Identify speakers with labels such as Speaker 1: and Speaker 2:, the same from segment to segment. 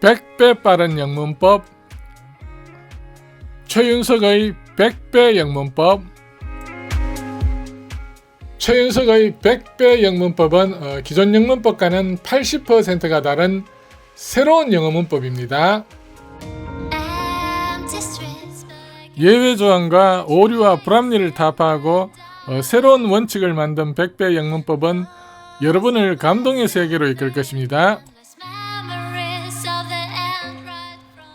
Speaker 1: 100배 빠른 영문법, 최윤석의 100배 영문법. 최윤석의 100배 영문법은 기존 영문법과는 80%가 다른 새로운 영어 문법입니다. 예외 조항과 오류와 불합리를 타파하고 새로운 원칙을 만든 100배 영문법은 여러분을 감동의 세계로 이끌 것입니다.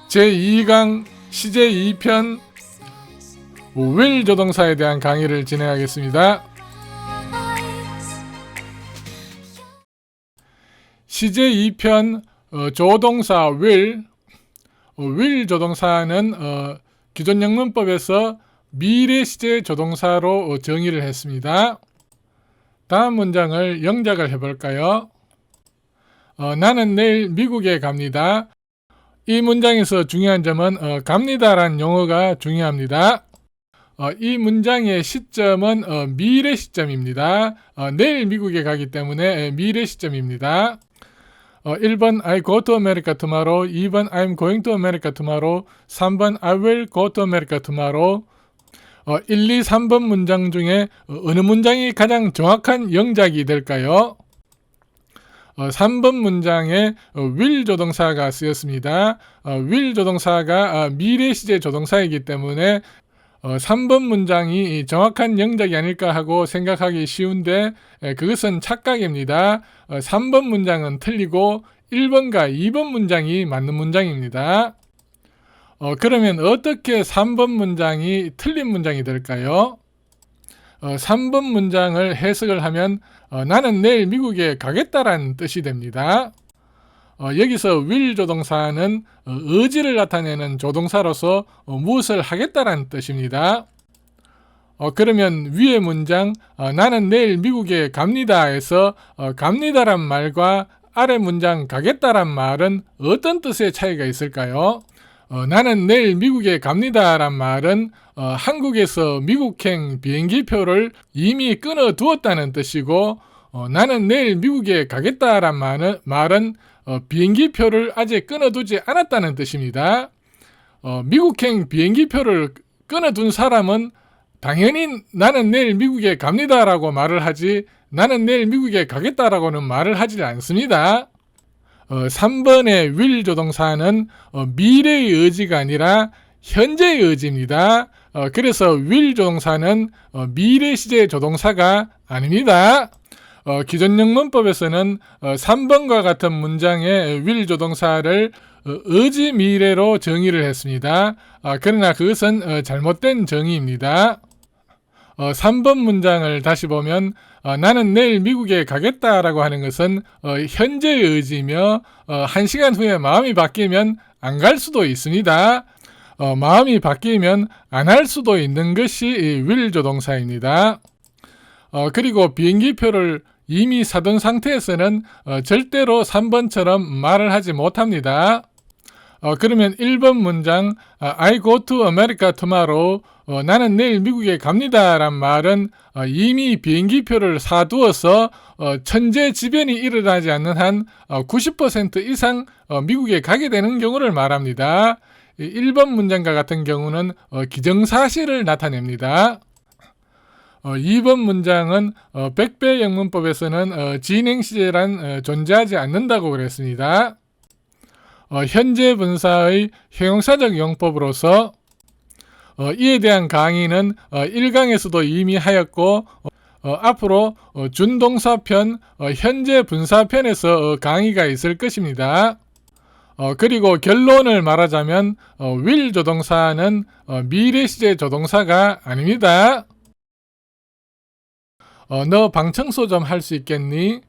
Speaker 1: 제2강 시제 2편 will 조동사에 대한 강의를 진행하겠습니다. 시제 2편 조동사 will 조동사는 기존 영문법에서 미래 시제 조동사로 정의를 했습니다. 다음 문장을 영작을 해볼까요? 나는 내일 미국에 갑니다. 이 문장에서 중요한 점은 갑니다라는 용어가 중요합니다. 이 문장의 시점은 미래 시점입니다. 내일 미국에 가기 때문에 미래 시점입니다. 1번 I go to America tomorrow, 2번 I'm going to America tomorrow, 3번 I will go to America tomorrow. 1, 2, 3번 문장 중에 어느 문장이 가장 정확한 영작이 될까요? 3번 문장에 will 조동사가 쓰였습니다. will 조동사가 미래 시제 조동사이기 때문에 3번 문장이 정확한 영작이 아닐까 하고 생각하기 쉬운데 그것은 착각입니다. 3번 문장은 틀리고 1번과 2번 문장이 맞는 문장입니다. 그러면 어떻게 3번 문장이 틀린 문장이 될까요? 3번 문장을 해석을 하면 나는 내일 미국에 가겠다라는 뜻이 됩니다. 여기서 will 조동사는 의지를 나타내는 조동사로서 무엇을 하겠다라는 뜻입니다. 그러면 위의 문장 나는 내일 미국에 갑니다에서 갑니다란 말과 아래 문장 가겠다란 말은 어떤 뜻의 차이가 있을까요? 나는 내일 미국에 갑니다란 말은 한국에서 미국행 비행기표를 이미 끊어두었다는 뜻이고 나는 내일 미국에 가겠다란 말은 비행기표를 아직 끊어두지 않았다는 뜻입니다. 미국행 비행기표를 끊어둔 사람은 당연히 나는 내일 미국에 갑니다라고 말을 하지 나는 내일 미국에 가겠다라고는 말을 하지 않습니다. 3번의 will 조동사는 미래의 의지가 아니라 현재의 의지입니다. 그래서 will 조동사는 미래 시제 조동사가 아닙니다. 기존 영문법에서는 3번과 같은 문장의 will 조동사를 의지 미래로 정의를 했습니다. 그러나 그것은 잘못된 정의입니다. 3번 문장을 다시 보면 나는 내일 미국에 가겠다라고 하는 것은 현재의 의지이며 1시간 후에 마음이 바뀌면 안 갈 수도 있습니다. 마음이 바뀌면 안 할 수도 있는 것이 will 조동사입니다. 그리고 비행기표를 이미 사둔 상태에서는 절대로 3번처럼 말을 하지 못합니다. 그러면 1번 문장 I go to America tomorrow 나는 내일 미국에 갑니다 란 말은 이미 비행기표를 사두어서 천재지변이 일어나지 않는 한 90% 이상 미국에 가게 되는 경우를 말합니다. 1번 문장과 같은 경우는 기정사실을 나타냅니다. 2번 문장은 100배 영문법에서는 진행시제란 존재하지 않는다고 그랬습니다. 현재 분사의 형용사적 용법으로서 이에 대한 강의는 1강에서도 이미 하였고 앞으로 준동사편, 현재 분사편에서 강의가 있을 것입니다. 그리고 결론을 말하자면 will 조동사는 미래 시제 조동사가 아닙니다. 너 방청소 좀 할 수 있겠니?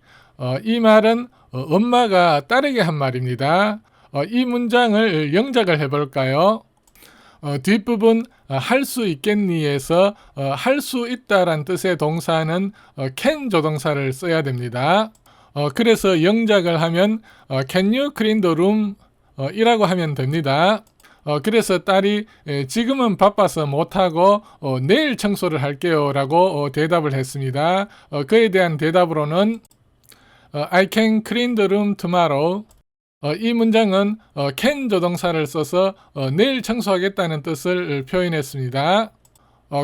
Speaker 1: 이 말은 엄마가 딸에게 한 말입니다. 이 문장을 영작을 해볼까요? 뒷부분 할 수 있겠니에서 할 수 있다란 뜻의 동사는 can 조동사를 써야 됩니다. 그래서 영작을 하면 can you clean the room? 이라고 하면 됩니다. 그래서 딸이 지금은 바빠서 못하고 내일 청소를 할게요 라고 대답을 했습니다. 그에 대한 대답으로는 I can clean the room tomorrow. 이 문장은 can 조동사를 써서 내일 청소하겠다는 뜻을 표현했습니다.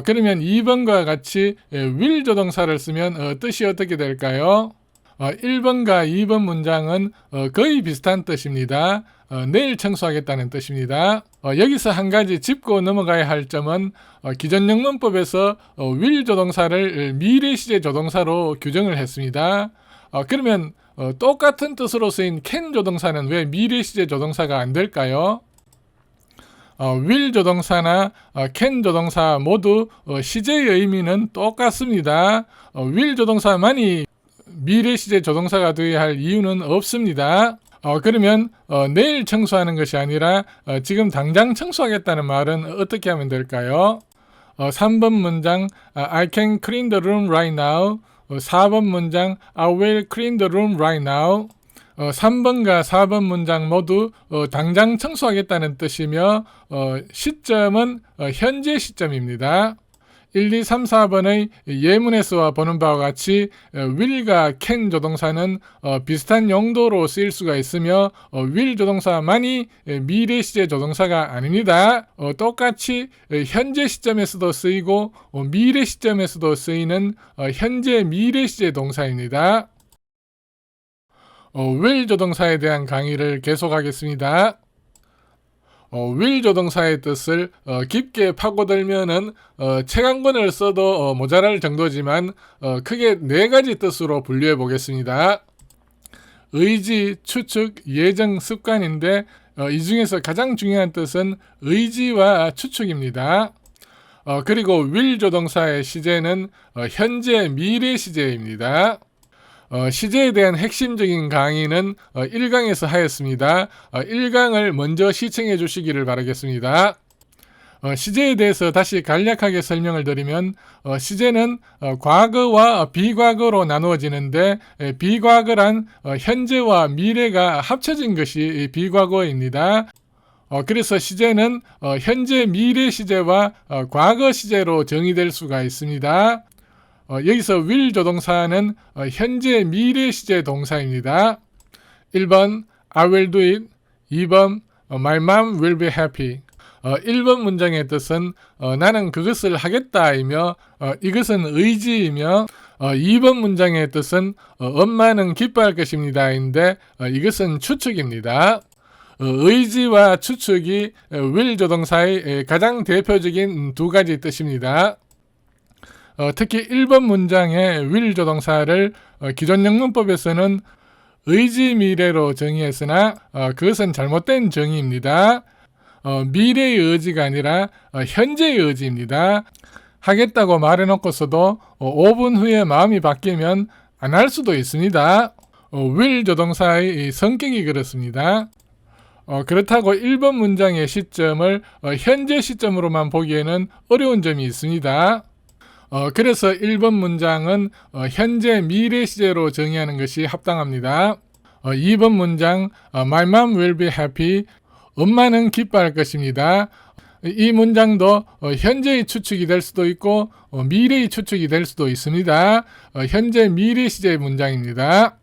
Speaker 1: 그러면 2번과 같이 will 조동사를 쓰면 뜻이 어떻게 될까요? 1번과 2번 문장은 거의 비슷한 뜻입니다. 내일 청소하겠다는 뜻입니다. 여기서 한 가지 짚고 넘어가야 할 점은 기존 영문법에서 will 조동사를 미래 시제 조동사로 규정을 했습니다. 그러면 똑같은 뜻으로 쓰인 can 조동사는 왜 미래 시제 조동사가 안 될까요? will 조동사나 can 조동사 모두 시제의 의미는 똑같습니다. will 조동사만이 미래 시제 조동사가 되어야 할 이유는 없습니다. 그러면 내일 청소하는 것이 아니라 지금 당장 청소하겠다는 말은 어떻게 하면 될까요? 3번 문장 I can clean the room right now. 4번 문장 I will clean the room right now. 3번과 4번 문장 모두 당장 청소하겠다는 뜻이며 시점은 현재 시점입니다. 1, 2, 3, 4번의 예문에서 보는 바와 같이 will과 can 조동사는 비슷한 용도로 쓰일 수가 있으며 will 조동사만이 미래 시제 조동사가 아닙니다. 똑같이 현재 시점에서도 쓰이고 미래 시점에서도 쓰이는 현재 미래 시제 동사입니다. will 조동사에 대한 강의를 계속하겠습니다. will 조동사의 뜻을 깊게 파고들면은 책 한 권을 써도 모자랄 정도지만 크게 4가지 뜻으로 분류해 보겠습니다. 의지, 추측, 예정, 습관인데 이 중에서 가장 중요한 뜻은 의지와 추측입니다. 그리고 will 조동사의 시제는 현재 미래 시제입니다. 시제에 대한 핵심적인 강의는 1강에서 하였습니다. 1강을 먼저 시청해 주시기를 바라겠습니다. 시제에 대해서 다시 간략하게 설명을 드리면 시제는 과거와 비과거로 나누어지는데 비과거란 현재와 미래가 합쳐진 것이 비과거입니다. 그래서 시제는 현재 미래 시제와 과거 시제로 정의될 수가 있습니다. 여기서 will 조동사는 현재 미래 시제 동사입니다. 1번 I will do it. 2번 My mom will be happy. 1번 문장의 뜻은 나는 그것을 하겠다이며 이것은 의지이며 2번 문장의 뜻은 엄마는 기뻐할 것입니다인데 이것은 추측입니다. 의지와 추측이 will 조동사의 가장 대표적인 2가지 뜻입니다. 특히 1번 문장의 will 조동사를 기존 영문법에서는 의지 미래로 정의했으나 그것은 잘못된 정의입니다. 미래의 의지가 아니라 현재의 의지입니다. 하겠다고 말해놓고서도 5분 후에 마음이 바뀌면 안 할 수도 있습니다. will 조동사의 성격이 그렇습니다. 그렇다고 1번 문장의 시점을 현재 시점으로만 보기에는 어려운 점이 있습니다. 그래서 1번 문장은 현재 미래 시제로 정의하는 것이 합당합니다. 2번 문장 My mom will be happy. 엄마는 기뻐할 것입니다. 이 문장도 현재의 추측이 될 수도 있고 미래의 추측이 될 수도 있습니다. 현재 미래 시제 문장입니다.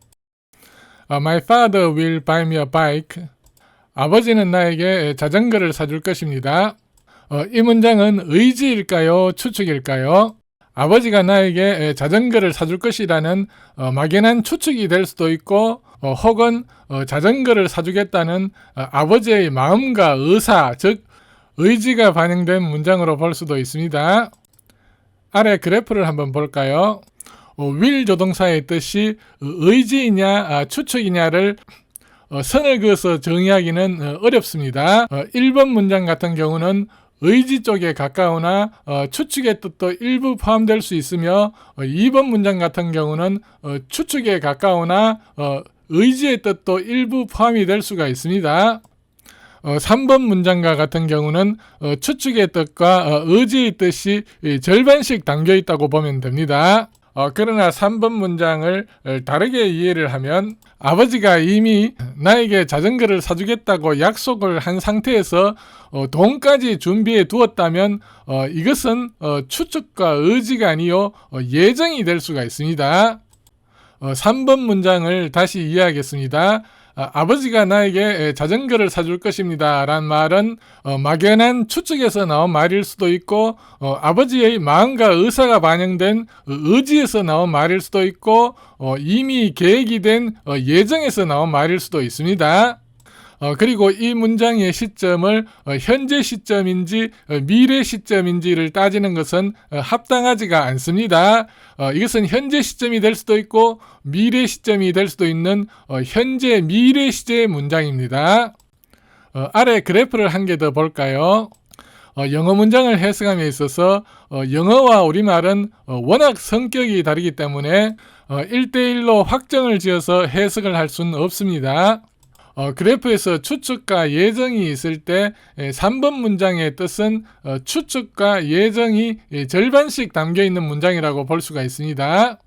Speaker 1: My father will buy me a bike. 아버지는 나에게 자전거를 사줄 것입니다. 이 문장은 의지일까요? 추측일까요? 아버지가 나에게 자전거를 사줄 것이라는 막연한 추측이 될 수도 있고 혹은 자전거를 사주겠다는 아버지의 마음과 의사, 즉 의지가 반영된 문장으로 볼 수도 있습니다. 아래 그래프를 한번 볼까요? will 조동사의 뜻이 의지이냐 추측이냐를 선을 그어서 정의하기는 어렵습니다. 1번 문장 같은 경우는 의지 쪽에 가까우나 추측의 뜻도 일부 포함될 수 있으며 2번 문장 같은 경우는 추측에 가까우나 의지의 뜻도 일부 포함이 될 수가 있습니다. 3번 문장과 같은 경우는 추측의 뜻과 의지의 뜻이 절반씩 담겨 있다고 보면 됩니다. 그러나 3번 문장을 다르게 이해를 하면 아버지가 이미 나에게 자전거를 사주겠다고 약속을 한 상태에서 돈까지 준비해 두었다면 이것은 추측과 의지가 아니요 예정이 될 수가 있습니다. 3번 문장을 다시 이해하겠습니다. 아버지가 나에게 자전거를 사줄 것입니다 라는 말은 막연한 추측에서 나온 말일 수도 있고 아버지의 마음과 의사가 반영된 의지에서 나온 말일 수도 있고 이미 계획이 된 예정에서 나온 말일 수도 있습니다. 그리고 이 문장의 시점을 현재 시점인지 미래 시점인지를 따지는 것은 합당하지가 않습니다. 이것은 현재 시점이 될 수도 있고 미래 시점이 될 수도 있는 현재 미래 시제 문장입니다. 아래 그래프를 한 개 더 볼까요? 영어 문장을 해석함에 있어서 영어와 우리말은 워낙 성격이 다르기 때문에 1대1로 확정을 지어서 해석을 할 수는 없습니다. 그래프에서 추측과 예정이 있을 때 3번 문장의 뜻은 추측과 예정이 절반씩 담겨있는 문장이라고 볼 수가 있습니다.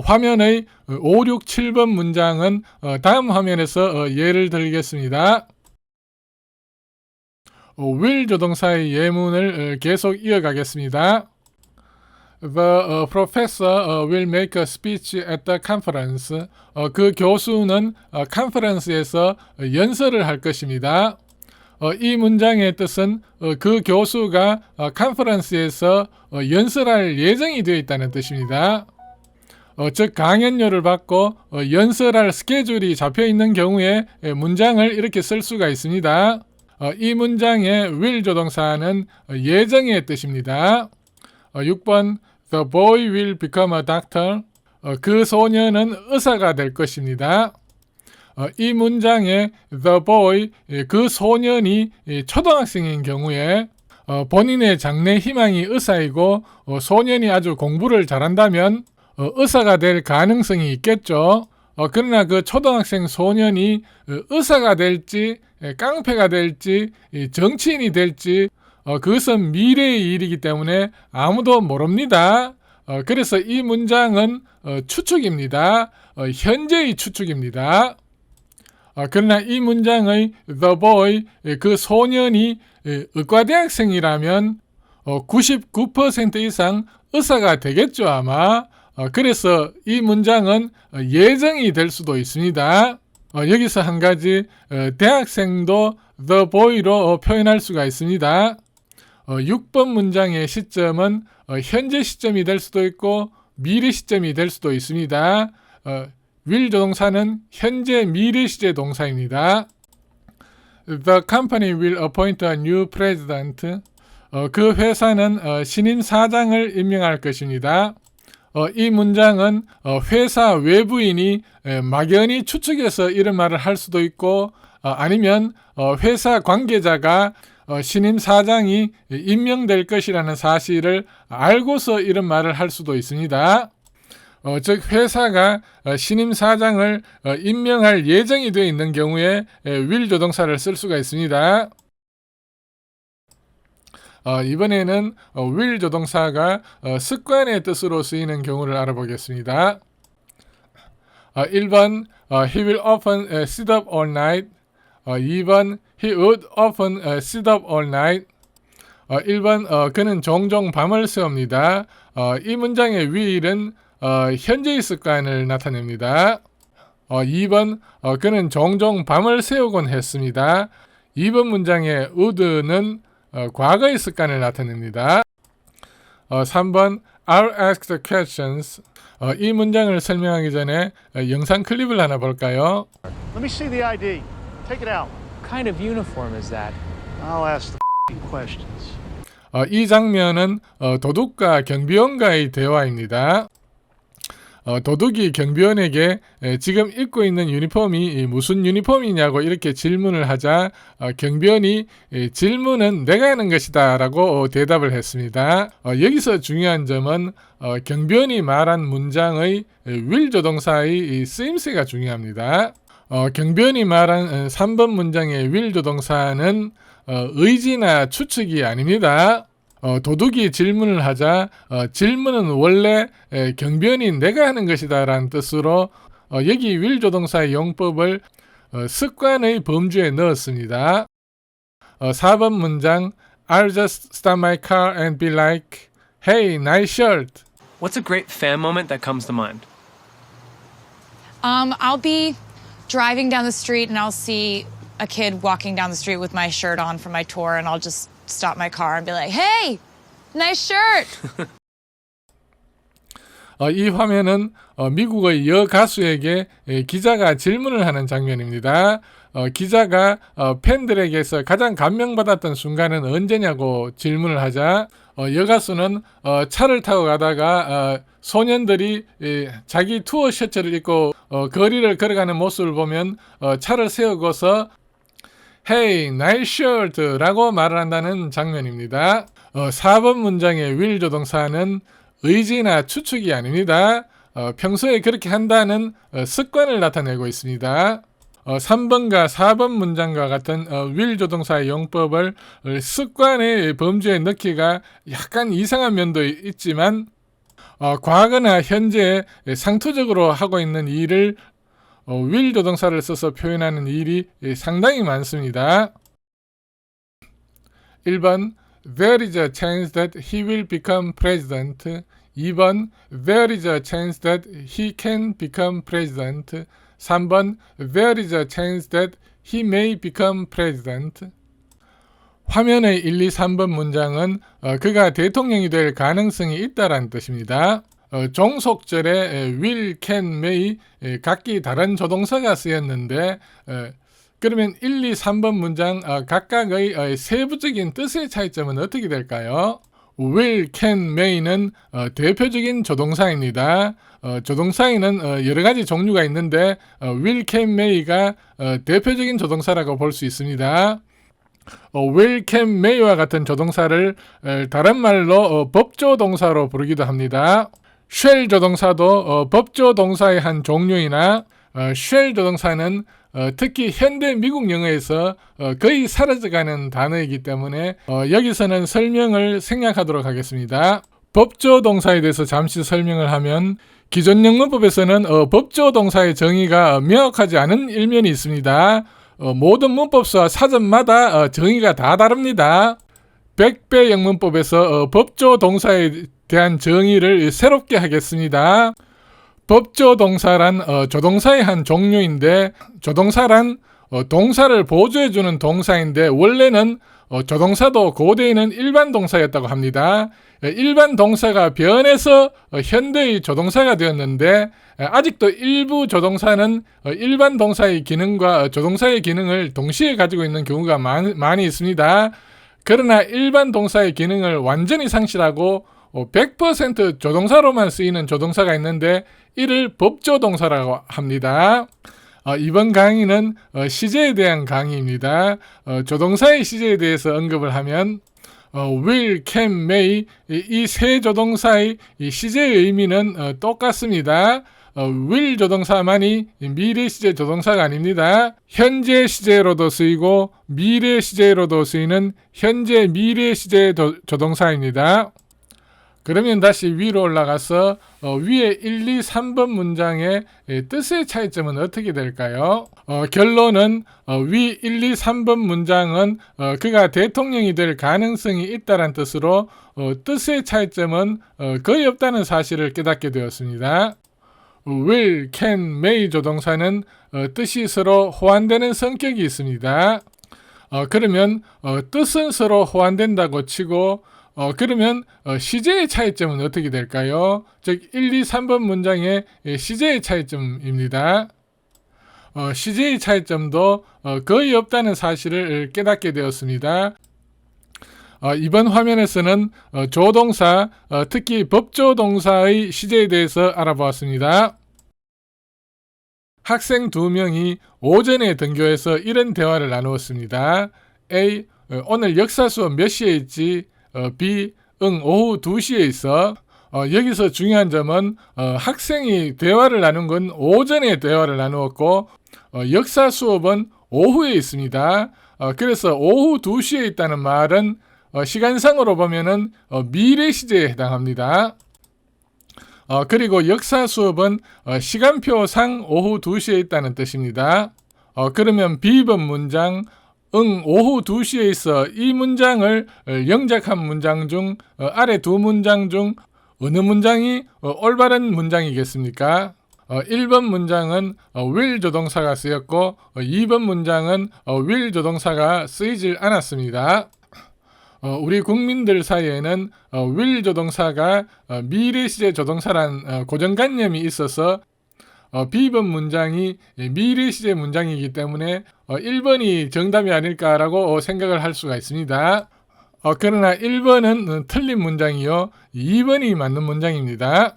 Speaker 1: 화면의 5, 6, 7번 문장은 다음 화면에서 예를 들겠습니다. will 조동사의 예문을 계속 이어가겠습니다. The professor will make a speech at the conference. 그 교수는 컨퍼런스에서 연설을 할 것입니다. 이 문장의 뜻은 그 교수가 컨퍼런스에서 연설할 예정이 되어 있다는 뜻입니다. 즉 강연료를 받고 연설할 스케줄이 잡혀 있는 경우에 문장을 이렇게 쓸 수가 있습니다. 이 문장의 will 조동사는 예정의 뜻입니다. 6번 The boy will become a doctor. 그 소년은 의사가 될 것입니다. 이 문장의 the boy, 그 소년이 초등학생인 경우에 본인의 장래 희망이 의사이고 소년이 아주 공부를 잘한다면 의사가 될 가능성이 있겠죠. 그러나 그 초등학생 소년이 의사가 될지 깡패가 될지 정치인이 될지 그것은 미래의 일이기 때문에 아무도 모릅니다. 그래서 이 문장은 추측입니다. 현재의 추측입니다. 그러나 이 문장의 the boy, 그 소년이 의과대학생이라면 99% 이상 의사가 되겠죠 아마. 그래서 이 문장은 예정이 될 수도 있습니다. 여기서 한 가지 대학생도 the boy로 표현할 수가 있습니다. 6번 문장의 시점은 현재 시점이 될 수도 있고 미래 시점이 될 수도 있습니다. will 조동사는 현재 미래 시제 동사입니다. The company will appoint a new president. 그 회사는 신임 사장을 임명할 것입니다. 이 문장은 회사 외부인이 막연히 추측해서 이런 말을 할 수도 있고 아니면 회사 관계자가 신임 사장이 임명될 것이라는 사실을 알고서 이런 말을 할 수도 있습니다. 즉 회사가 신임 사장을 임명할 예정이 되어 있는 경우에 will 조동사를 쓸 수가 있습니다. 이번에는 will 조동사가 습관의 뜻으로 쓰이는 경우를 알아보겠습니다. 1번 He will often sit up all night. 2번 He would often sit up all night. 1번 그는 종종 밤을 새웁니다. 이 문장의 will은 현재의 습관을 나타냅니다. 2번 그는 종종 밤을 새우곤 했습니다. 2번 문장의 would는 과거의 습관을 나타냅니다. 3번 I'll ask the questions. 이 문장을 설명하기 전에 영상 클립을 하나 볼까요?
Speaker 2: Let me see the ID. Take it out.
Speaker 3: What kind of uniform is that?
Speaker 2: I'll ask the questions.
Speaker 1: 이 장면은 도둑과 경비원과의 대화입니다. 도둑이 경비원에게 지금 입고 있는 유니폼이 무슨 유니폼이냐고 이렇게 질문을 하자 경비원이 질문은 내가 하는 것이다 라고 대답을 했습니다. 여기서 중요한 점은 경비원이 말한 문장의 will 조동사의 쓰임새가 중요합니다. 경비원이 말한 3번 문장의 will 조동사는 의지나 추측이 아닙니다. 도둑이 질문을 하자 질문은 원래 경비원이 내가 하는 것이다 라는 뜻으로 여기 will 조동사의 용법을 습관의 범주에 넣었습니다. 4번 문장 I'll just start my car and be like, hey, nice shirt.
Speaker 3: What's a great fan moment that comes to mind?
Speaker 4: I'll be driving down the street and I'll see a kid walking down the street with my shirt on from my tour, and I'll just stop my car and be like, "Hey, nice shirt."
Speaker 1: 이 화면은 미국의 여가수에게 기자가 질문을 하는 장면입니다. 기자가 팬들에게서 가장 감명받았던 순간은 언제냐고 질문을 하자 여가수는 차를 타고 가다가 소년들이 자기 투어 셔츠를 입고 거리를 걸어가는 모습을 보면 차를 세우고서 Hey, nice shirt 라고 말을 한다는 장면입니다. 4번 문장의 will 조동사는 의지나 추측이 아닙니다. 평소에 그렇게 한다는 습관을 나타내고 있습니다. 3번과 4번 문장과 같은 will 조동사의 용법을 습관의 범주에 넣기가 약간 이상한 면도 있지만 과거나 현재 상투적으로 하고 있는 일을 will 조동사를 써서 표현하는 일이 상당히 많습니다. 1번 There is a chance that he will become president. 2번 There is a chance that he can become president. 3번 There is a chance that he may become president. 화면의 1, 2, 3번 문장은 그가 대통령이 될 가능성이 있다라는 뜻입니다. 종속절에 will, can, may 각기 다른 조동사가 쓰였는데 그러면 1, 2, 3번 문장 각각의 세부적인 뜻의 차이점은 어떻게 될까요? will, can, may는 대표적인 조동사입니다. 조동사에는 여러 가지 종류가 있는데 will, can, may가 대표적인 조동사라고 볼 수 있습니다. will, can, may와 같은 조동사를 다른 말로 법조동사로 부르기도 합니다. shall 조동사도 법조동사의 한 종류이나 shall 조동사는 특히 현대 미국 영어에서 거의 사라져가는 단어이기 때문에 여기서는 설명을 생략하도록 하겠습니다. 법조동사에 대해서 잠시 설명을 하면 기존 영문법에서는 법조동사의 정의가 명확하지 않은 일면이 있습니다. 모든 문법서와 사전마다 정의가 다 다릅니다. 백배 영문법에서 법조동사에 대한 정의를 새롭게 하겠습니다. 법조동사란 조동사의 한 종류인데 조동사란 동사를 보조해주는 동사인데 원래는 조동사도 고대에는 일반 동사였다고 합니다. 일반 동사가 변해서 현대의 조동사가 되었는데 아직도 일부 조동사는 일반 동사의 기능과 조동사의 기능을 동시에 가지고 있는 경우가 많이 있습니다. 그러나 일반 동사의 기능을 완전히 상실하고 100% 조동사로만 쓰이는 조동사가 있는데 이를 법조동사라고 합니다. 이번 강의는 시제에 대한 강의입니다. 조동사의 시제에 대해서 언급을 하면 will, can, may 이 세 조동사의 이 시제의 의미는 똑같습니다. will 조동사만이 미래 시제 조동사가 아닙니다. 현재 시제로도 쓰이고 미래 시제로도 쓰이는 현재 미래 시제 조동사입니다. 그러면 다시 위로 올라가서 위에 1, 2, 3번 문장의 뜻의 차이점은 어떻게 될까요? 결론은 위 1, 2, 3번 문장은 그가 대통령이 될 가능성이 있다는 뜻으로 뜻의 차이점은 거의 없다는 사실을 깨닫게 되었습니다. will, can, may 조동사는 뜻이 서로 호환되는 성격이 있습니다. 그러면 뜻은 서로 호환된다고 치고 그러면 시제의 차이점은 어떻게 될까요? 즉 1, 2, 3번 문장의 시제의 차이점입니다. 시제의 차이점도 거의 없다는 사실을 깨닫게 되었습니다. 이번 화면에서는 조동사, 특히 법조동사의 시제에 대해서 알아보았습니다. 학생 2명이 오전에 등교해서 이런 대화를 나누었습니다. A. 오늘 역사 수업 몇 시에 있지? B. 오후 2시에 있어. 여기서 중요한 점은 학생이 대화를 나눈 건 오전에 대화를 나누었고 역사 수업은 오후에 있습니다. 그래서 오후 2시에 있다는 말은 시간상으로 보면은 미래 시제에 해당합니다. 그리고 역사 수업은 시간표상 오후 2시에 있다는 뜻입니다. 그러면 B번 문장 오후 2시에 있어 이 문장을 영작한 문장 중 아래 두 문장 중 어느 문장이 올바른 문장이겠습니까? 1번 문장은 will 조동사가 쓰였고 2번 문장은 will 조동사가 쓰이질 않았습니다. 우리 국민들 사이에는 will 조동사가 미래 시제 조동사란 고정관념이 있어서 B번 문장이 미래 시제 문장이기 때문에 1번이 정답이 아닐까라고 생각을 할 수가 있습니다. 그러나 1번은 틀린 문장이요 2번이 맞는 문장입니다.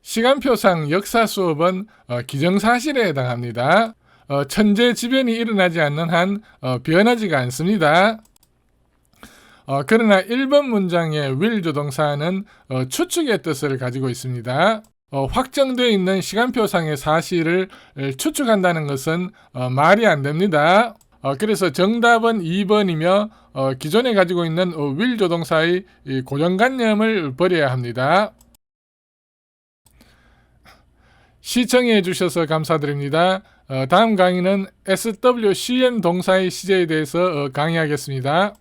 Speaker 1: 시간표상 역사 수업은 기정사실에 해당합니다. 천재지변이 일어나지 않는 한 변하지가 않습니다. 그러나 1번 문장의 will 조동사는 추측의 뜻을 가지고 있습니다. 확정되어 있는 시간표상의 사실을 추측한다는 것은 말이 안 됩니다. 그래서 정답은 2번이며 기존에 가지고 있는 will 조동사의 고정관념을 버려야 합니다. 시청해 주셔서 감사드립니다. 다음 강의는 SWCN 동사의 시제에 대해서 강의하겠습니다.